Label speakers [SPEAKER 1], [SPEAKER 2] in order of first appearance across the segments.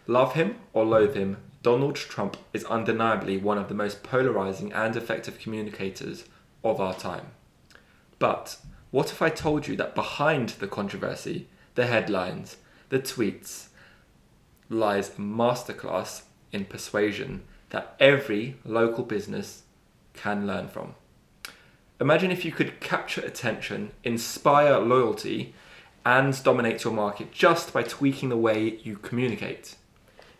[SPEAKER 1] Love him or loathe him, Donald Trump is undeniably one of the most polarizing and effective communicators of our time. But what if I told you that behind the controversy, the headlines, the tweets, lies a masterclass in persuasion that every local business can learn from? Imagine if you could capture attention, inspire loyalty, and dominate your market just by tweaking the way you communicate.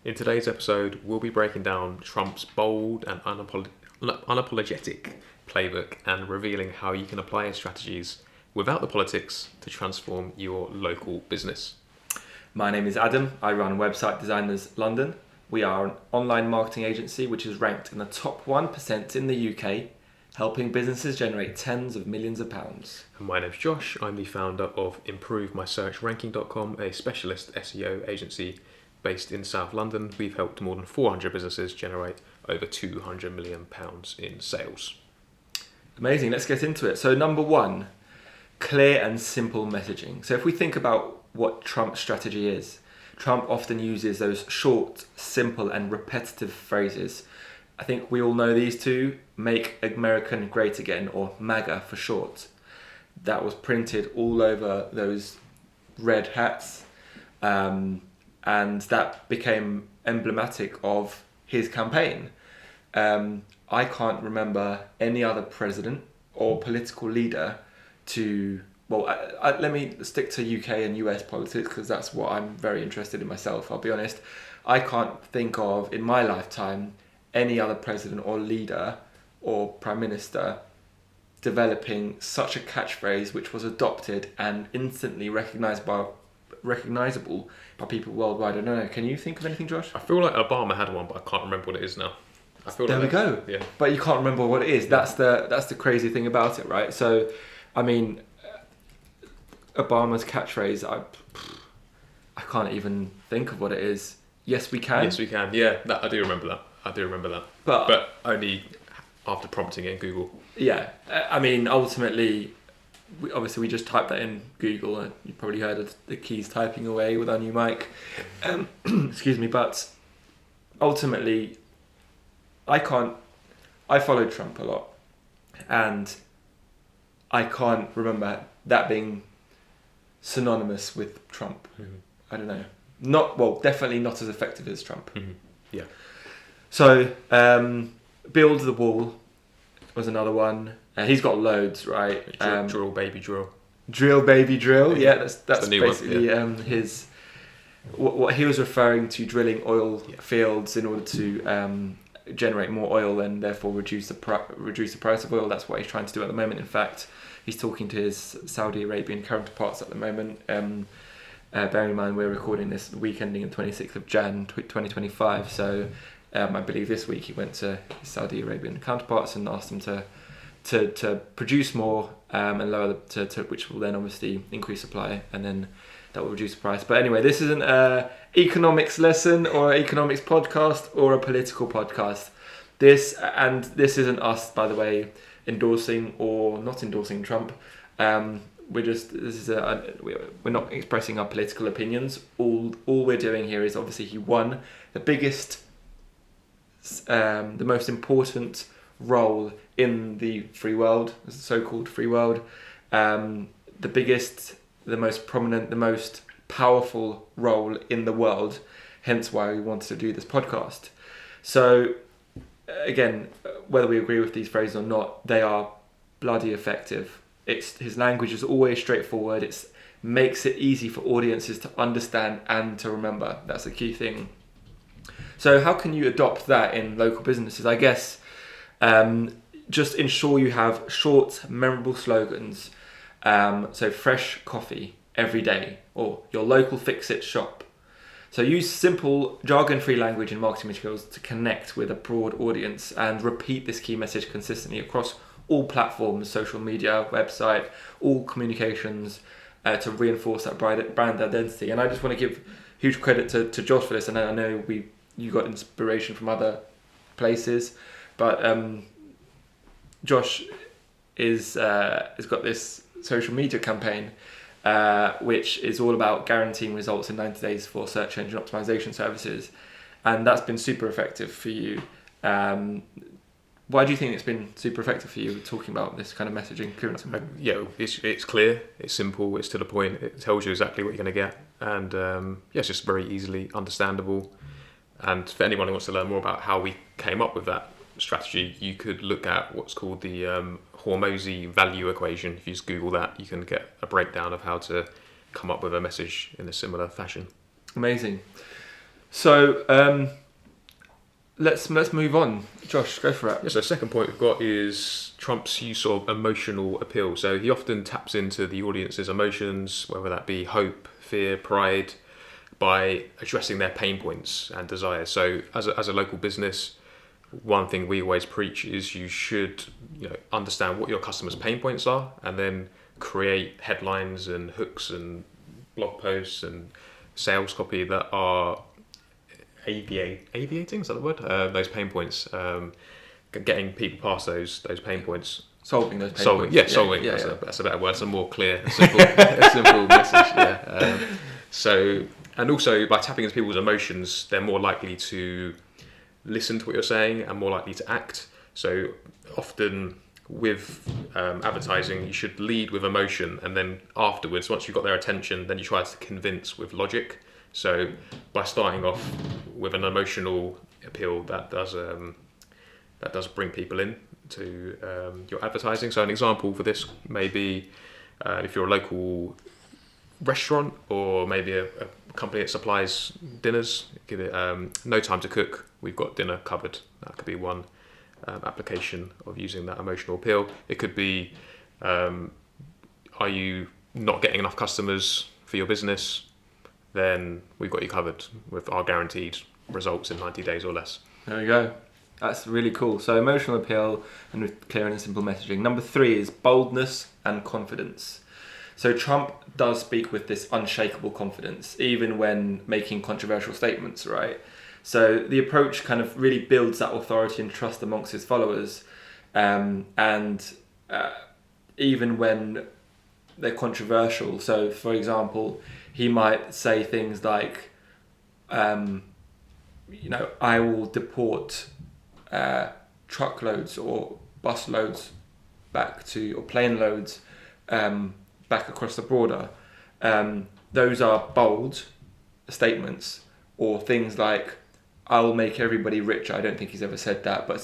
[SPEAKER 2] In today's episode, we'll be breaking down Trump's bold and unapologetic playbook and revealing how you can apply his strategies without the politics to transform your local business.
[SPEAKER 1] My name is Adam. I run Website Designers London. We are an online marketing agency which is ranked in the top 1% in the UK, helping businesses generate tens of millions of pounds.
[SPEAKER 2] And my name's Josh. I'm the founder of ImproveMySearchRanking.com, a specialist SEO agency based in South London. We've helped more than 400 businesses generate over £200 million in sales.
[SPEAKER 1] Amazing, let's get into it. So number one, clear and simple messaging. So if we think about what Trump's strategy is, Trump often uses those short, simple and repetitive phrases. I think we all know these two: Make America Great Again, or MAGA for short. That was printed all over those red hats, and that became emblematic of his campaign. I can't remember any other president or political leader to... Well, let me stick to UK and US politics because that's what I'm very interested in myself, I'll be honest. I can't think of, in my lifetime, any other president or leader or prime minister developing such a catchphrase which was adopted and instantly recognizable by people worldwide. I don't know. Can you think of anything, Josh?
[SPEAKER 2] I feel like Obama had one, but I can't remember what it is now.
[SPEAKER 1] There we go.
[SPEAKER 2] Yeah.
[SPEAKER 1] But you can't remember what it is. That's the crazy thing about it, right? So, I mean, Obama's catchphrase, I can't even think of what it is. Yes, we can.
[SPEAKER 2] Yes, we can. Yeah, I do remember that. But only after prompting it in Google.
[SPEAKER 1] Yeah, I mean, ultimately, we just typed that in Google, and you probably heard of the keys typing away with our new mic. Excuse me, but ultimately, I followed Trump a lot, and I can't remember that being synonymous with Trump.
[SPEAKER 2] Mm-hmm.
[SPEAKER 1] I don't know. Definitely not as effective as Trump.
[SPEAKER 2] Mm-hmm. Yeah.
[SPEAKER 1] So, build the wall was another one. He's got loads, right?
[SPEAKER 2] Drill, baby, drill.
[SPEAKER 1] Drill, baby, drill. Yeah, that's basically his. What he was referring to: drilling oil fields in order to generate more oil and therefore reduce the price of oil. That's what he's trying to do at the moment. In fact, he's talking to his Saudi Arabian counterparts at the moment. Bearing in mind we're recording this the week ending on 26th of Jan 2025. So I believe this week he went to his Saudi Arabian counterparts and asked them to produce more and lower which will then obviously increase supply, and then that will reduce the price. But anyway, this isn't an economics lesson or an economics podcast or a political podcast. This isn't us, by the way, endorsing or not endorsing Trump. We're not expressing our political opinions. All we're doing here is, obviously, he won the biggest, the most important role in the free world, the so-called free world, the biggest, the most prominent, the most powerful role in the world, hence why we wanted to do this podcast. So again, whether we agree with these phrases or not, they are bloody effective. His language is always straightforward. It makes it easy for audiences to understand and to remember. That's the key thing. So how can you adopt that in local businesses? I guess just ensure you have short, memorable slogans. So fresh coffee every day, or your local fix-it shop. So use simple, jargon-free language and marketing materials to connect with a broad audience and repeat this key message consistently across all platforms, social media, website, all communications, to reinforce that brand identity. And I just want to give huge credit to Josh for this. And I know you got inspiration from other places, but Josh has got this social media campaign which is all about guaranteeing results in 90 days for search engine optimization services. And that's been super effective for you. Why do you think it's been super effective for you talking about this kind of messaging? Pure and simple?
[SPEAKER 2] It's clear, it's simple, it's to the point, it tells you exactly what you're going to get. And it's just very easily understandable. And for anyone who wants to learn more about how we came up with that strategy, you could look at what's called the Hormozy value equation. If you just Google that, you can get a breakdown of how to come up with a message in a similar fashion.
[SPEAKER 1] Amazing. So let's move on. Josh, go for it.
[SPEAKER 2] Yeah, so the second point we've got is Trump's use of emotional appeal. So he often taps into the audience's emotions, whether that be hope, fear, pride, by addressing their pain points and desires. So as a local business, one thing we always preach is you should understand what your customers' pain points are, and then create headlines and hooks and blog posts and sales copy that are aviating, is that the word? Those pain points, getting people past those pain points.
[SPEAKER 1] Solving those pain points.
[SPEAKER 2] Yeah, solving. That's a better word. It's a more clear, simple message. Yeah. So, and also by tapping into people's emotions, they're more likely to listen to what you're saying and more likely to act. So often with advertising, you should lead with emotion, and then afterwards, once you've got their attention, then you try to convince with logic. So by starting off with an emotional appeal, that does bring people in to your advertising. So an example for this may be if you're a local restaurant or maybe a company that supplies dinners, give it no time to cook, we've got dinner covered. That could be one application of using that emotional appeal. It could be, are you not getting enough customers for your business? Then we've got you covered with our guaranteed results in 90 days or less.
[SPEAKER 1] There we go. That's really cool. So emotional appeal and with clear and simple messaging. Number 3 is boldness and confidence. So Trump does speak with this unshakable confidence, even when making controversial statements, right? So the approach kind of really builds that authority and trust amongst his followers. And even when they're controversial. So for example, he might say things like, I will deport truckloads or bus loads or plane loads back across the border. Those are bold statements. Or things like, I'll make everybody rich. I don't think he's ever said that, but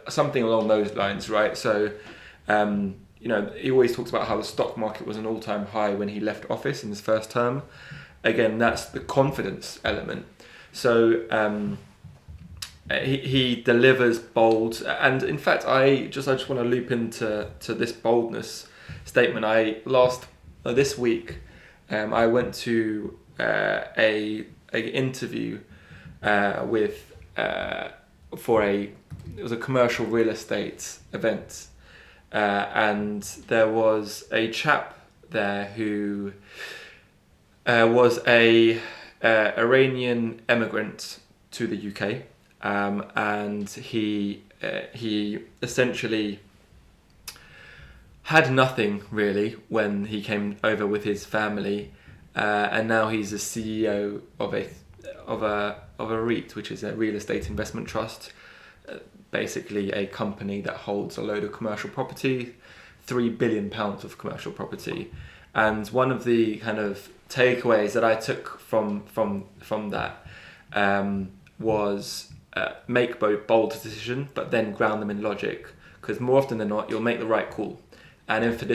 [SPEAKER 1] something along those lines, right? So, he always talks about how the stock market was an all-time high when he left office in his first term. Again, that's the confidence element. So he delivers bold, and in fact, I just want to loop into this boldness statement. This week, I went to a interview with it was a commercial real estate event. And there was a chap there who was a Iranian immigrant to the UK, and he essentially had nothing really when he came over with his family, and now he's a CEO of a REIT, which is a real estate investment trust. Basically a company that holds a load of commercial property, £3 billion of commercial property. And one of the kind of takeaways that I took from that was make bold decisions, but then ground them in logic. Because more often than not, you'll make the right call. And if the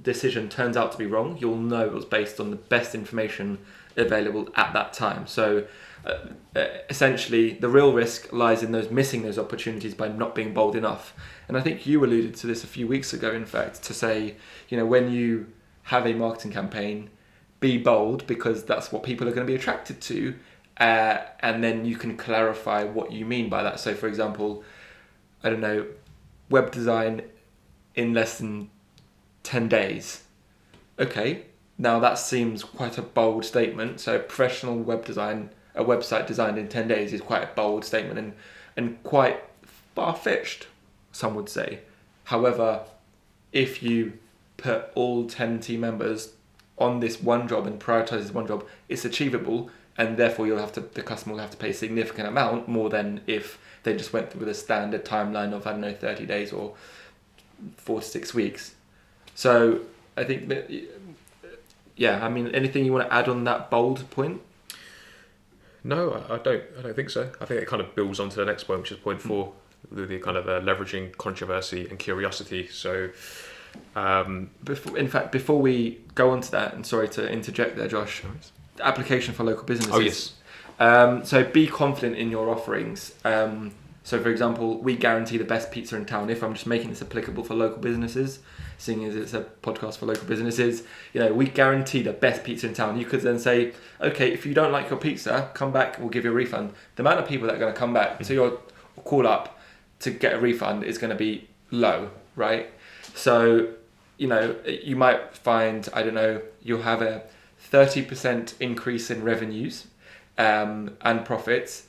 [SPEAKER 1] decision turns out to be wrong, you'll know it was based on the best information available at that time. So essentially, the real risk lies in missing those opportunities by not being bold enough. And I think you alluded to this a few weeks ago, in fact, to say, when you have a marketing campaign, be bold, because that's what people are going to be attracted to. And then you can clarify what you mean by that. So, for example, I don't know, web design in less than 10 days. Okay, now that seems quite a bold statement. So professional web design, a website designed in 10 days is quite a bold statement and quite far-fetched, some would say. However, if you put all 10 team members on this one job and prioritize this one job, it's achievable, and therefore the customer will have to pay a significant amount more than if they just went through with a standard timeline of, I don't know, 30 days or 4 to 6 weeks. So I think that, yeah, I mean, anything you want to add on that bold point?
[SPEAKER 2] No, I don't think so. I think it kind of builds onto the next point, which is point 4, the kind of leveraging controversy and curiosity. So,
[SPEAKER 1] before we go on to that, and sorry to interject there, Josh, the application for local businesses.
[SPEAKER 2] Oh, yes.
[SPEAKER 1] So be confident in your offerings. So, for example, we guarantee the best pizza in town. If I'm just making this applicable for local businesses, seeing as it's a podcast for local businesses, we guarantee the best pizza in town. You could then say, okay, if you don't like your pizza, come back, we'll give you a refund. The amount of people that are going to come back to your call up to get a refund is going to be low, right? So, you might find, I don't know, you'll have a 30% increase in revenues and profits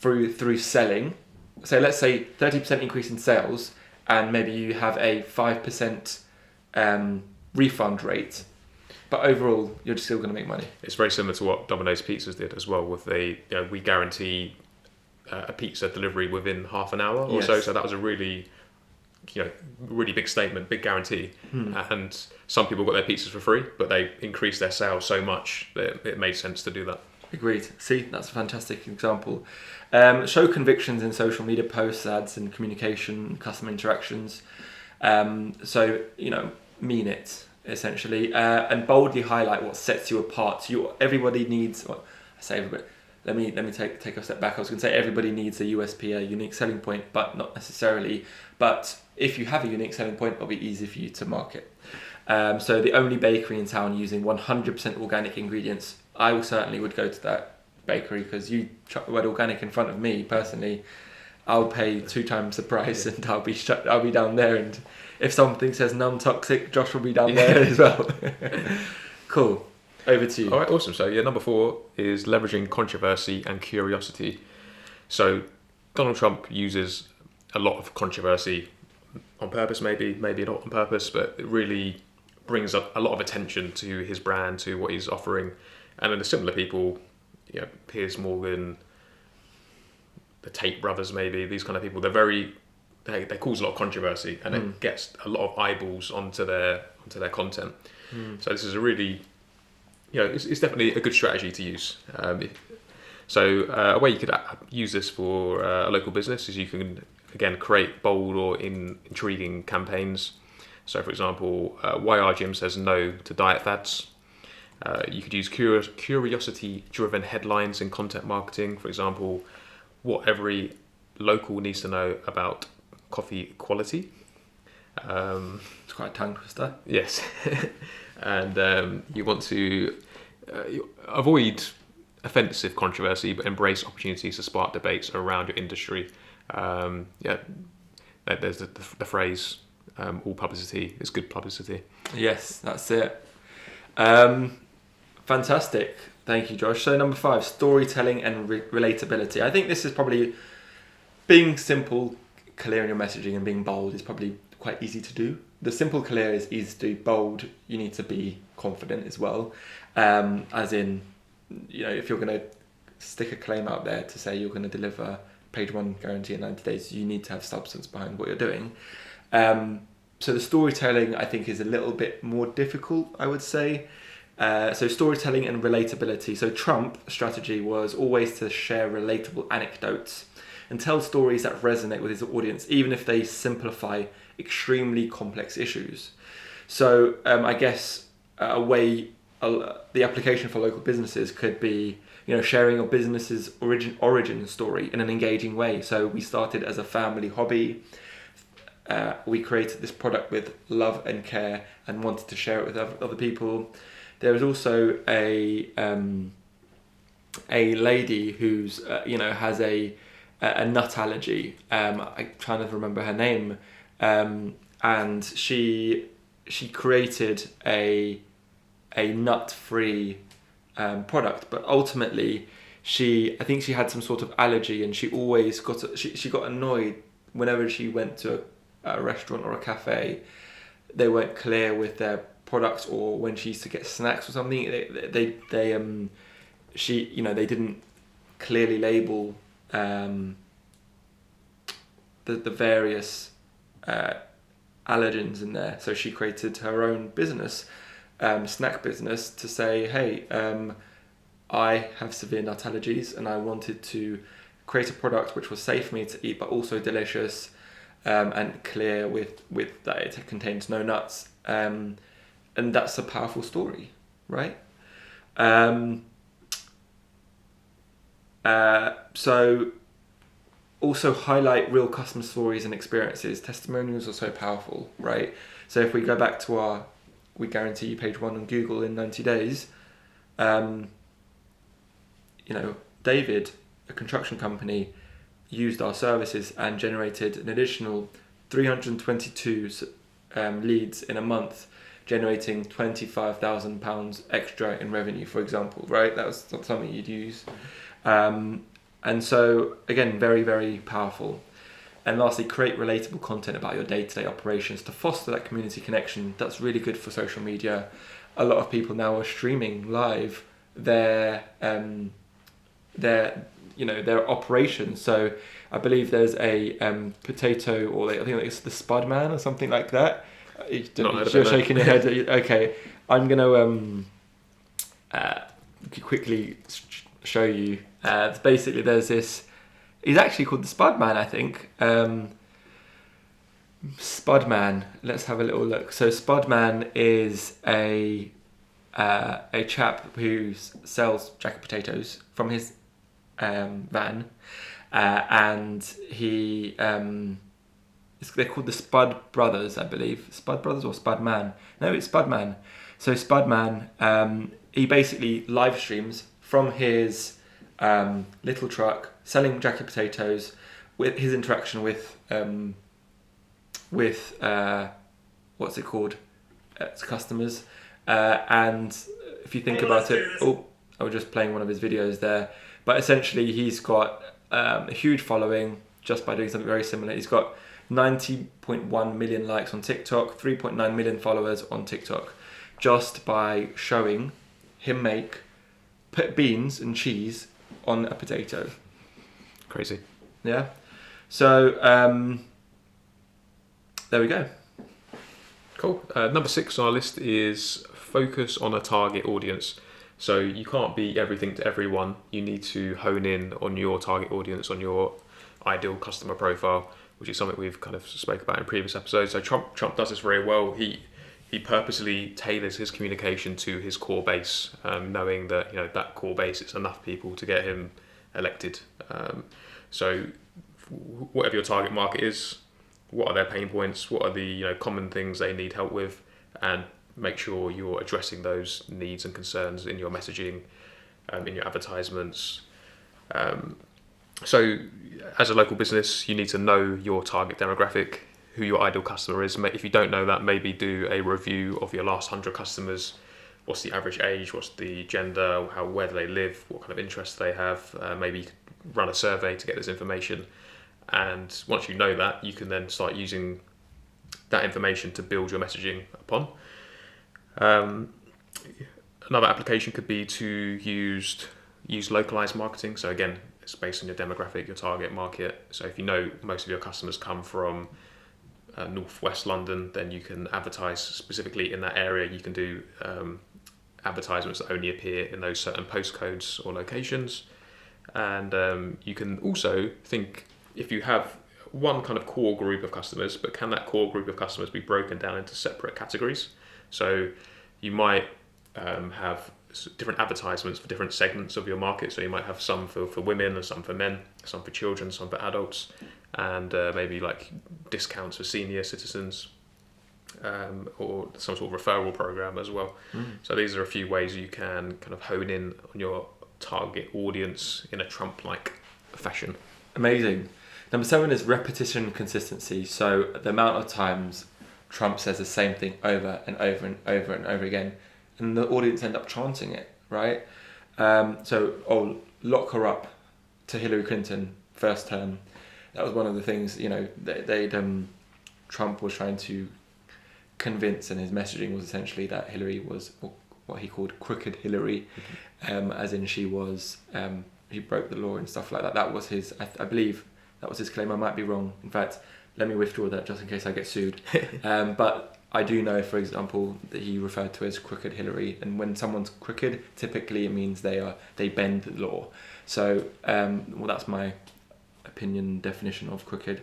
[SPEAKER 1] through selling. So let's say 30% increase in sales, and maybe you have a 5% refund rate, but overall you're still going to make money.
[SPEAKER 2] It's very similar to what Domino's Pizzas did as well. With we guarantee a pizza delivery within half an hour or so. So that was a really big statement, big guarantee. And some people got their pizzas for free, but they increased their sales so much that it made sense to do that.
[SPEAKER 1] Agreed. See, that's a fantastic example. Show convictions in social media posts, ads, and communication, customer interactions. So, mean it, essentially. And boldly highlight what sets you apart. Everybody needs, well, I say everybody, let me take a step back. I was going to say everybody needs a USP, a unique selling point, but not necessarily. But if you have a unique selling point, it'll be easy for you to market. So the only bakery in town using 100% organic ingredients, I certainly would go to that bakery, because you chuck the word organic in front of me personally, I'll pay 2 times the price, and I'll be down there, and if something says non-toxic, Josh will be down there as well. Cool. Over to you.
[SPEAKER 2] All right, awesome. So number 4 is leveraging controversy and curiosity. So Donald Trump uses a lot of controversy on purpose, maybe not on purpose, but it really brings up a lot of attention to his brand, to what he's offering. And then the similar people, Piers Morgan, the Tate brothers, maybe, these kind of people, they cause a lot of controversy, and it gets a lot of eyeballs onto their content. So this is a really, it's definitely a good strategy to use. So a way you could use this for a local business is you can, again, create bold or intriguing campaigns. So, for example, why our gym says no to diet fads. You could use curiosity-driven headlines in content marketing. For example, what every local needs to know about coffee quality.
[SPEAKER 1] It's quite a tongue twister.
[SPEAKER 2] Yes. And you want to avoid offensive controversy, but embrace opportunities to spark debates around your industry. There's the phrase, all publicity is good publicity.
[SPEAKER 1] Yes, that's it. Fantastic. Thank you, Josh. So number 5, storytelling and relatability. I think this is probably being simple, clear in your messaging, and being bold is probably quite easy to do. The simple, clear is easy to do. Bold, you need to be confident as well. As in, if you're going to stick a claim out there to say you're going to deliver page 1 guarantee in 90 days, you need to have substance behind what you're doing. So the storytelling, I think, is a little bit more difficult, I would say. So storytelling and relatability. So Trump's strategy was always to share relatable anecdotes and tell stories that resonate with his audience, even if they simplify extremely complex issues. So I guess a way, the application for local businesses could be, sharing your business's origin story in an engaging way. So we started as a family hobby. We created this product with love and care and wanted to share it with other people. There was also a lady who's has a nut allergy. I'm trying to remember her name, and she created a nut-free product, but ultimately I think she had some sort of allergy, and she always she got annoyed whenever she went to a restaurant or a cafe. They weren't clear with their products, or when she used to get snacks or something, they didn't clearly label the various allergens in there. So she created her own business, snack business, to say, hey, I have severe nut allergies, and I wanted to create a product which was safe for me to eat, but also delicious, and clear with that it contains no nuts. And that's a powerful story, right? So also highlight real customer stories and experiences. Testimonials are so powerful, right? So if we go back to we guarantee you page 1 on Google in 90 days, David, a construction company, used our services and generated an additional 322 leads in a month, generating £25,000 extra in revenue, for example, right? That was not something you'd use. And so, again, very, very powerful. And lastly, create relatable content about your day-to-day operations to foster that community connection. That's really good for social media. A lot of people now are streaming live their operations. So I believe there's a potato, or I think it's the Spudman or something like that. You're shaking your head. Okay, I'm going to quickly show you. Basically, there's this. He's actually called the Spudman, I think. Spudman. Let's have a little look. So Spudman is a chap who sells jacket potatoes from his van, and he they're called the Spud Brothers, I believe. Spud Brothers or Spudman? No, it's Spudman. So Spudman, he basically live streams from his little truck selling jacket potatoes, with his interaction with what's it called? It's customers. And if you think about it, I was just playing one of his videos there, but essentially he's got a huge following just by doing something very similar. He's got 90.1 million likes on TikTok, 3.9 million followers on TikTok, just by showing him put beans and cheese on a potato.
[SPEAKER 2] Crazy.
[SPEAKER 1] Yeah. So there we go.
[SPEAKER 2] Cool. Number 6 on our list is focus on a target audience. So you can't be everything to everyone. You need to hone in on your target audience, on your ideal customer profile, which is something we've kind of spoke about in previous episodes. So Trump does this very well. He purposely tailors his communication to his core base, knowing that that core base is enough people to get him elected. So whatever your target market is, what are their pain points? What are the common things they need help with? And make sure you're addressing those needs and concerns in your messaging, in your advertisements. So as a local business, you need to know your target demographic, who your ideal customer is. If you don't know that, maybe do a review of your last 100 customers. What's the average age? What's the gender? Where do they live? What kind of interests they have? Maybe you could run a survey to get this information. And once you know that, you can then start using that information to build your messaging upon. Another application could be to use localized marketing. So again, it's based on your demographic, your target market. So if you know most of your customers come from northwest London, then you can advertise specifically in that area. You can do advertisements that only appear in those certain postcodes or locations. And you can also think, if you have one kind of core group of customers, but can that core group of customers be broken down into separate categories? So you might have different advertisements for different segments of your market. So you might have some for women, and some for men, some for children, some for adults, and maybe like discounts for senior citizens, or some sort of referral program as well. So these are a few ways you can kind of hone in on your target audience in a Trump-like fashion.
[SPEAKER 1] Amazing. Number 7 is repetition and consistency. So the amount of times Trump says the same thing over and over and over and over again, and the audience end up chanting it, right? Lock her up to Hillary Clinton first term. That was one of the things, Trump was trying to convince, and his messaging was essentially that Hillary was what he called crooked Hillary, as in she was he broke the law and stuff like that. That was his, I believe that was his claim. I might be wrong. In fact, let me withdraw that just in case I get sued. But I do know, for example, that he referred to as crooked Hillary, and when someone's crooked, typically it means they bend the law. So well, that's my opinion definition of crooked.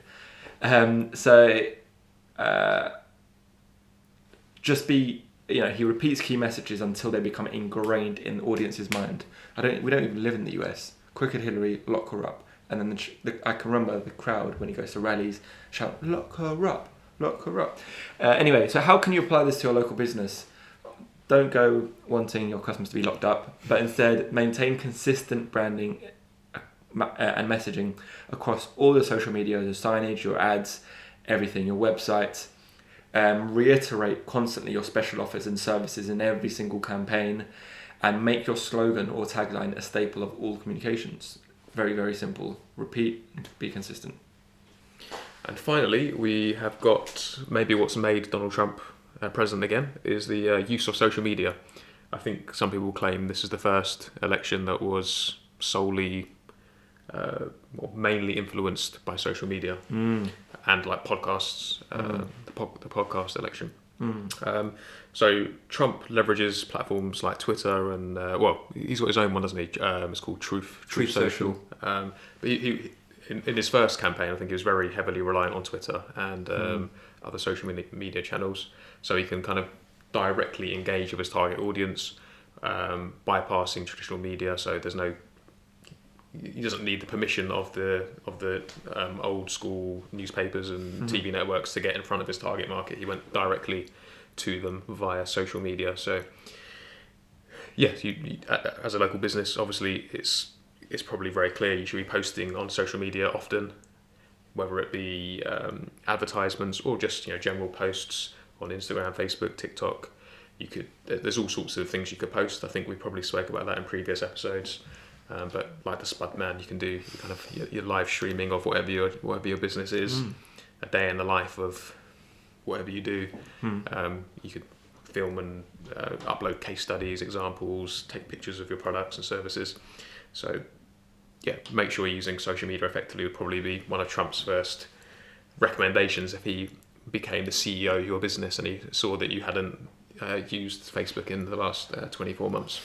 [SPEAKER 1] Just be, he repeats key messages until they become ingrained in the audience's mind. We don't even live in the US. Crooked Hillary, lock her up. And then I can remember the crowd when he goes to rallies shout, lock her up, lock her up. Anyway, so how can you apply this to your local business? Don't go wanting your customers to be locked up, but instead maintain consistent branding and messaging across all the social media, the signage, your ads, everything, your website. Reiterate constantly your special offers and services in every single campaign, and make your slogan or tagline a staple of all communications. Very, very simple. Repeat, be consistent.
[SPEAKER 2] And finally, we have got maybe what's made Donald Trump president again is the use of social media. I think some people claim this is the first election that was solely or mainly influenced by social media and like podcasts, the podcast election. So Trump leverages platforms like Twitter and he's got his own one, doesn't he? It's called Truth Social. But he in his first campaign, I think he was very heavily reliant on Twitter and other social media channels, so he can kind of directly engage with his target audience, bypassing traditional media. So he doesn't need the permission of the old school newspapers and TV networks to get in front of his target market. He went directly to them via social media. So yes, you, as a local business, obviously it's probably very clear you should be posting on social media often, whether it be advertisements or just general posts on Instagram, Facebook, TikTok. There's all sorts of things you could post. I think we probably spoke about that in previous episodes. But like the Spud Man, you can do kind of your live streaming of whatever your business is, a day in the life of whatever you do. You could film and upload case studies, examples, take pictures of your products and services. So yeah, make sure you're using social media effectively would probably be one of Trump's first recommendations if he became the CEO of your business and he saw that you hadn't used Facebook in the last 24 months.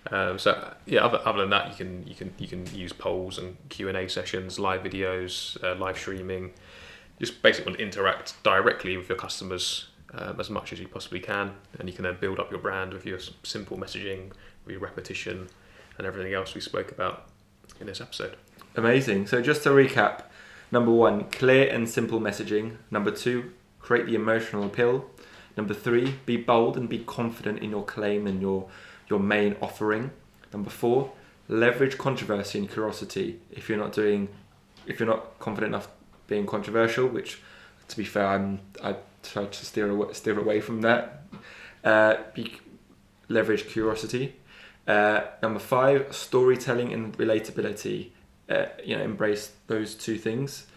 [SPEAKER 2] So yeah, other than that, you can use polls and Q&A sessions, live videos, live streaming. Just basically interact directly with your customers as much as you possibly can, and you can then build up your brand with your simple messaging, with your repetition, and everything else we spoke about in this episode.
[SPEAKER 1] Amazing. So just to recap, number 1, clear and simple messaging. Number 2, create the emotional appeal. Number 3, be bold and be confident in your claim and your main offering. Number 4, leverage controversy and curiosity. If you're not confident enough being controversial, which to be fair, I try to steer away from that. Leverage curiosity. Number 5, storytelling and relatability. Embrace those 2 things.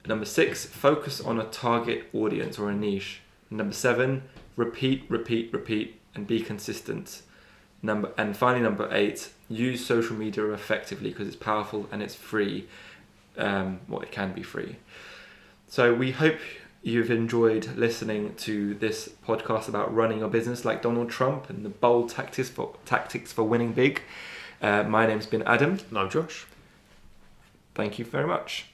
[SPEAKER 1] Number 6, focus on a target audience or a niche. Number 7, repeat, and be consistent. Finally, number 8, use social media effectively because it's powerful and it's free. It can be free. So we hope you've enjoyed listening to this podcast about running your business like Donald Trump and the bold tactics for winning big. My name's been Adam.
[SPEAKER 2] And I'm Josh.
[SPEAKER 1] Thank you very much.